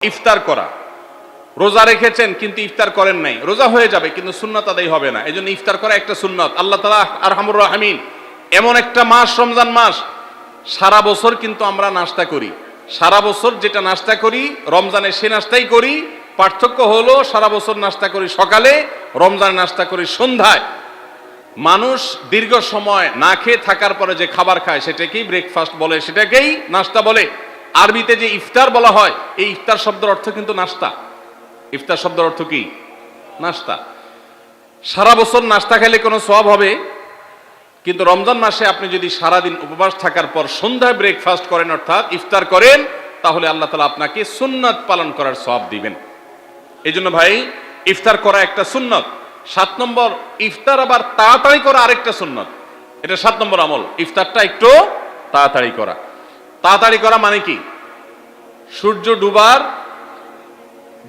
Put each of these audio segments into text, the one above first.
ইফতার করা, রোজা রেখেছেন কিন্তু ইফতার করেন নাই, রোজা হয়ে যাবে কিন্তু সুন্নাত আদায় হবে না, এজন্য ইফতার করা একটা সুন্নাত। আল্লাহ তাআলা আরহামুর রাহিমিন, এমন একটা মাস রমজান মাস, সারা বছর কিন্তু আমরা নাস্তা করি, সারা বছর যেটা নাস্তা করি রমজানে সে নাস্তাই করি, পার্থক্য হলো সারা বছর নাস্তা করি সকালে, রমজানে নাস্তা করি সন্ধ্যায়। মানুষ দীর্ঘ সময় না খেয়ে থাকার পরে যে খাবার খায় সেটাকেই ব্রেকফাস্ট বলে, সেটাকেই নাস্তা বলে। আরবিতে যে ইফতার বলা হয়, এই ইফতার শব্দের অর্থ কিন্তু নাস্তা। ইফতার শব্দের অর্থ কি? নাস্তা। সারা বছর নাস্তা খেলে কোনো সওয়াব হবে, কিন্তু রমজান মাসে আপনি যদি সারাদিন উপবাস থাকার পর সন্ধ্যায় ব্রেকফাস্ট করেন অর্থাৎ ইফতার করেন, তাহলে আল্লাহ তাআলা আপনাকে সুন্নাত পালন করার সওয়াব দিবেন। এই জন্য ভাই, ইফতার করা একটা সুন্নাত। 7 নম্বর, ইফতার আবার তাড়াতাড়ি করা আরেকটা সুন্নাত। এটা 7 নম্বর আমল, ইফতারটা একটু তাড়াতাড়ি করা। তাড়াতাড়ি করা মানে কি? সূর্য ডুবার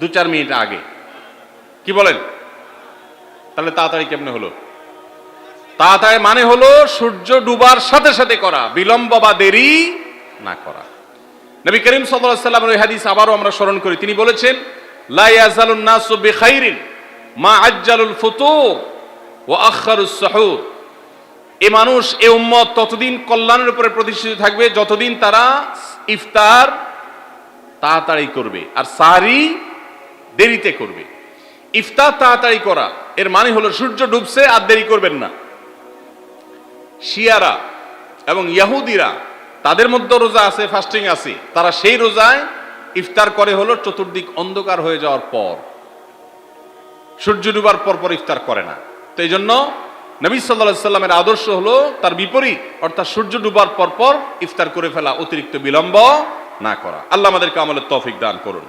2-4 মিনিট আগে। কি বলেন? তাহলে তাড়াতাড়ি কেমনে হলো? তাড়াতাড়ি মানে হলো সূর্য ডুবার সাথে সাথে করা, বিলম্ব বা দেরি না করা। নবী করিম সাল্লাল্লাহু আলাইহি ওয়াসাল্লামের ওই হাদিস আবারও আমরা স্মরণ করি। তিনি বলেছেন, লা ইয়াজালুন নাসু বিখাইরিন মা আজ্জালুল ফুতুর ওয়া আখারুস সুহুর। এই মানুষ, এই উম্মত ততদিন কল্যাণের উপরে প্রতিষ্ঠিত থাকবে যতদিন তারা ইফতার তাড়াতাড়ি করবে আর সাহরি দেরিতে করবে। ইফতার তাড়াতাড়ি করা এর মানে হলো সূর্য ডুবছে আর দেরি করবেন না। শিয়ারা এবং ইহুদিরা, তাদের মধ্যে রোজা আছে, ফাস্টিং আছে, তারা সেই রোজায় ইফতার করে হলো চতুর্দিক অন্ধকার হয়ে যাওয়ার পর, সূর্য ডুবার পর পর ইফতার করে না। তো এই জন্য নবী সাল্লাল্লাহু আলাইহি সাল্লামের আদর্শ হলো তার বিপরীত, অর্থাৎ সূর্য ডুবার পর পর ইফতার করে ফেলা, অতিরিক্ত বিলম্ব না করা। আল্লাহ আমাদেরকে আমলের তৌফিক দান করুন।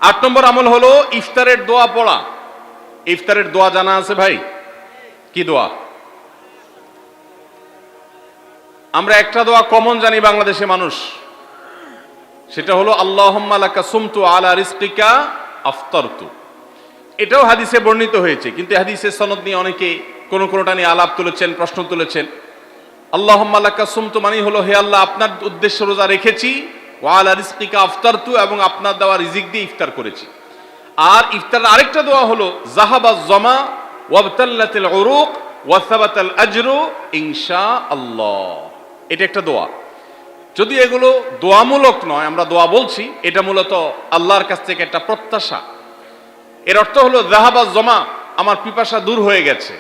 8 নম্বর আমল হলো ইফতারের দোয়া পড়া। ইফতারের দোয়া জানা আছে ভাই? কি দোয়া? আমরা একটা দোয়া কমন জানি বাংলাদেশে মানুষ, সেটা হলো আল্লাহুম্মা লাকা সুমতু আলা রিজকিকা আফতারতু। এটাও হাদিসে বর্ণিত হয়েছে, কিন্তু হাদিসের সনদ নিয়ে অনেকে কোনটা নিয়ে আলাপ তুলেছেন, প্রশ্ন তুলেছেন। আল্লাহুম্মা লাকা সুমতু মানে হলো, হে আল্লাহ, আপনার উদ্দেশ্যে রোজা রেখেছি, ওয়া আলা রিজকিকা আফতারতু, এবং আপনার দেওয়া রিজিক দিয়ে ইফতার করেছি। আর ইফতারের আরেকটা দোয়া হলো যাহাবাজ জামা ওয়াবতাল্লাতিল উরুক ওয়া সাবাতাল আজরু ইনশাআল্লাহ। এটা একটা দোয়া। যদি এগুলো দোয়ামূলক নয়, আমরা দোয়া বলছি, এটা মূলত আল্লাহর কাছ থেকে একটা প্রত্যাশা। এর অর্থ হলো যাহাবাজ জামা, আমার পিপাসা দূর হয়ে গেছে,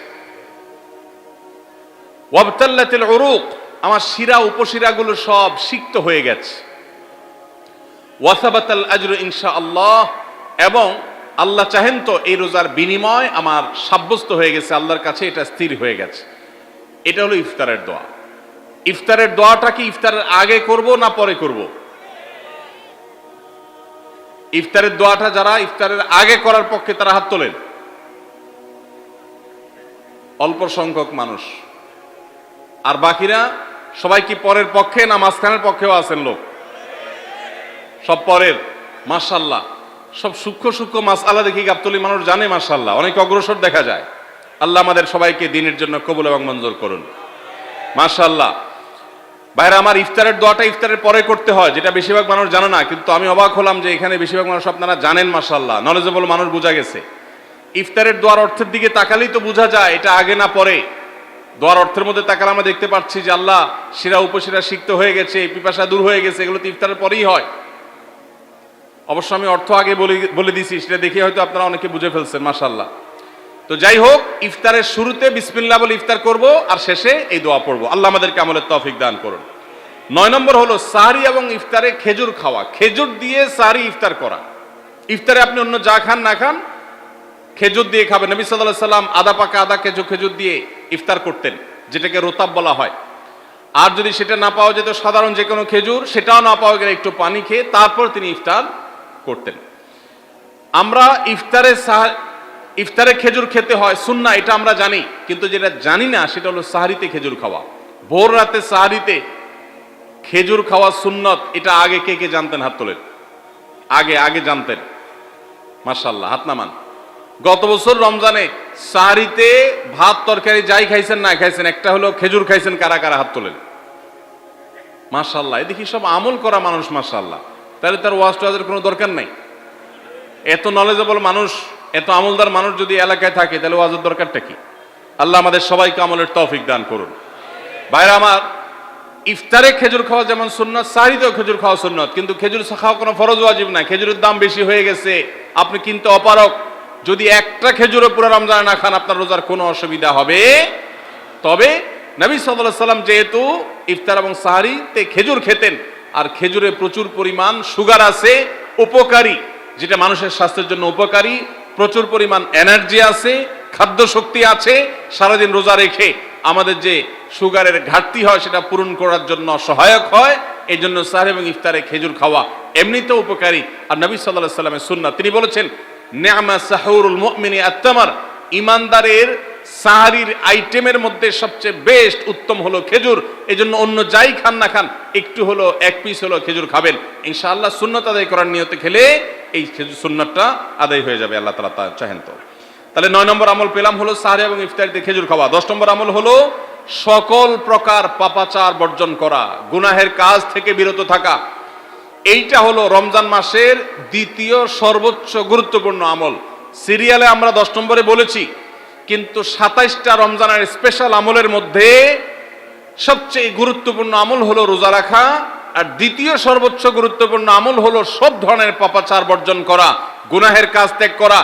ওয়াবতাল্লাতিল উরুক, আমার শিরা উপশিরাগুলো সব সিক্ত হয়ে গেছে, ওয়া সাবাতাল আজরু ইনশাআল্লাহ, এবং আল্লাহ চাহেন তো এই রোজার বিনিময় আমার সাব্যস্ত হয়ে গেছে আল্লাহর কাছে, এটা স্থির হয়ে গেছে। এটা হলো ইফতারের দোয়া। ইফতারের দোয়াটা কি ইফতারের আগে করব না পরে করব? ইফতারের দোয়াটা যারা ইফতারের আগে করার পক্ষে তারা হাত তোলেন। অল্প সংখ্যক মানুষ, আর বাকিরা সবাই কি পরের পক্ষে না মাঝখানের পক্ষেও আছেন লোক? সব পরের। মাশাআল্লাহ, সব সূক্ষ্ম সূক্ষ্ম মাসআলা দেখি গাবতলী মানুষ জানে, মাশাআল্লাহ, অনেক অগ্রসর দেখা যায়। আল্লাহ আমাদের সবাইকে দ্বীনের জন্য কবুল এবং মঞ্জুর করুন। মাশাআল্লাহ। ভাইরা আমার, ইফতারের দোয়াটা ইফতারের পরে করতে হয়, যেটা বেশিরভাগ মানুষ জানে না, কিন্তু আমি অবাক হলাম যে এখানে বেশিরভাগ মানুষ আপনারা জানেন। মাশাআল্লাহ, নলেজেবল মানুষ, বোঝা গেছে। ইফতারের দোয়ার অর্থের দিকে তাকালেই তো বোঝা যায় এটা আগে না পরে। দোয়ার অর্থের মধ্যে তাকালে আমরা দেখতে পাচ্ছি যে আল্লাহ শিরা উপশিরা সিক্ত হয়ে গেছে, পিপাসা দূর হয়ে গেছে, এগুলো তো ইফতারের পরেই হয়। অবশ্য আমি অর্থ আগে বলে দিছি, সেটা দেখে হয়তো আপনারা অনেকে বুঝে ফেলছেন। মাশাআল্লাহ। তো যাই হোক, ইফতারের শুরুতে বিসমিল্লাহ বলে ইফতার করব, আর শেষে এই দোয়া পড়ব। আল্লাহ আমাদেরকে আমলের তৌফিক দান করুন। 9 নম্বর হলো সাহরি এবং ইফতারে খেজুর খাওয়া। খেজুর দিয়ে সাহরি ইফতার করা। ইফতারে আপনি অন্য যা খান না খান, খেজুর দিয়ে খাবেন। নবী সাল্লাল্লাহু আলাইহি সাল্লাম আদা পাকা আদা খেজুর দিয়ে ইফতার করতেন, যেটাকে রোতাব বলা হয়। আর যদি সেটা না পাওয়া যেত, সাধারণ যে কোনো খেজুর, সেটাও না পাওয়া গেলে একটু পানি খেয়ে তারপর তিনি ইফতার করতেন। আমরা ইফতারে খেজুর খেতে হয় সুন্নাহ, এটা আমরা জানি, কিন্তু যেটা জানি না সেটা হলো সাহরিতে খেজুর খাওয়া। ভোর রাতে সাহরিতে খেজুর খাওয়া সুন্নত, এটা আগে কে কে জানতেন? হাত তোলেন। আগে জানতেন? মাশাআল্লাহ, হাত নামান। গত বছর রমজানে সাহরিতে ভাত তরকারি যাই খাইছেন না খাইছেন, একটা হলো খেজুর খাইছেন, কারা কারা হাত তোলেন? মাশাআল্লাহ। এদিকে সব আমল করা মানুষ, মাশাআল্লাহ। তাহলে তার ওয়াজ টোয়াজের কোনো দরকার নাই। এত নলেজেবল মানুষ, এত আমলদার মানুষ যদি এলাকায় থাকে, তাহলে ওয়াজের দরকারটা কি? আল্লাহ আমাদের সবাইকে আমলের তৌফিক দান করুন। ভাইরা আমার, ইফতারে খেজুর খাওয়া যেমন সুন্নাত, সাহরিতেও খেজুর খাওয়া সুন্নাত, কিন্তু খেজুর খাওয়া কোনো ফরজ ওয়াজিব না। খেজুরের দাম বেশি হয়ে গেছে, আপনি কিনতে অপারগ, যদি একটা খেজুরও পুরো রমজানে না খান, আপনার রোজার কোনো অসুবিধা হবে। তবে নবী সাল্লাল্লাহু আলাইহি সাল্লাম যেহেতু ইফতার এবং সাহরিতে খেজুর খেতেন, আর খেজুরে প্রচুর পরিমাণ সুগার আছে, উপকারী, যেটা মানুষের স্বাস্থ্যের জন্য উপকারী, প্রচুর পরিমাণ এনার্জি আছে, খাদ্য শক্তি আছে, সারাদিন রোজা রেখে আমাদের যে সুগারের ঘাটতি হয় সেটা পূরণ করার জন্য সহায়ক হয়। এই জন্য সাহরি এবং ইফতারে খেজুর খাওয়া এমনিতেও উপকারী। আর নবী সাল্লাল্লাহু আলাইহি সাল্লামের সুন্নাত, তিনি বলেছেন, নি'মা সাহুরুল মুমিনি আত-তামার, ইমানদারের সাহারির আইটেমের মধ্যে সবচেয়ে বেস্ট উত্তম হলো খেজুর। এই জন্য অন্য যাই খান না খান, একটু হলো, এক পিস হলো খেজুর খাবেন, ইনশাআল্লাহ সুন্নাত আদায় করার নিয়তে খেলে এই খেজুর সুন্নাতটা আদায় হয়ে যাবে, আল্লাহ তাআলা তা চাহেন তো। তাহলে 9 নম্বর আমল পেলাম হলো সাহরি এবং ইফতারিতে খেজুর খাওয়া। 10 নম্বর আমল হলো সকল প্রকার পাপাচার বর্জন করা, গুনাহের কাজ থেকে বিরত থাকা। এইটা হলো রমজান মাসের দ্বিতীয় সর্বোচ্চ গুরুত্বপূর্ণ আমল। সিরিয়ালে আমরা 10 নম্বরে বলেছি, কিন্তু 27টা রমজানের স্পেশাল আমলের মধ্যে সবচেয়ে গুরুত্বপূর্ণ আমল হলো রোজা রাখা, আর দ্বিতীয় সর্বোচ্চ গুরুত্বপূর্ণ আমল হলো সব ধরনের পাপাচার বর্জন করা, গুনাহের কাজ ত্যাগ করা।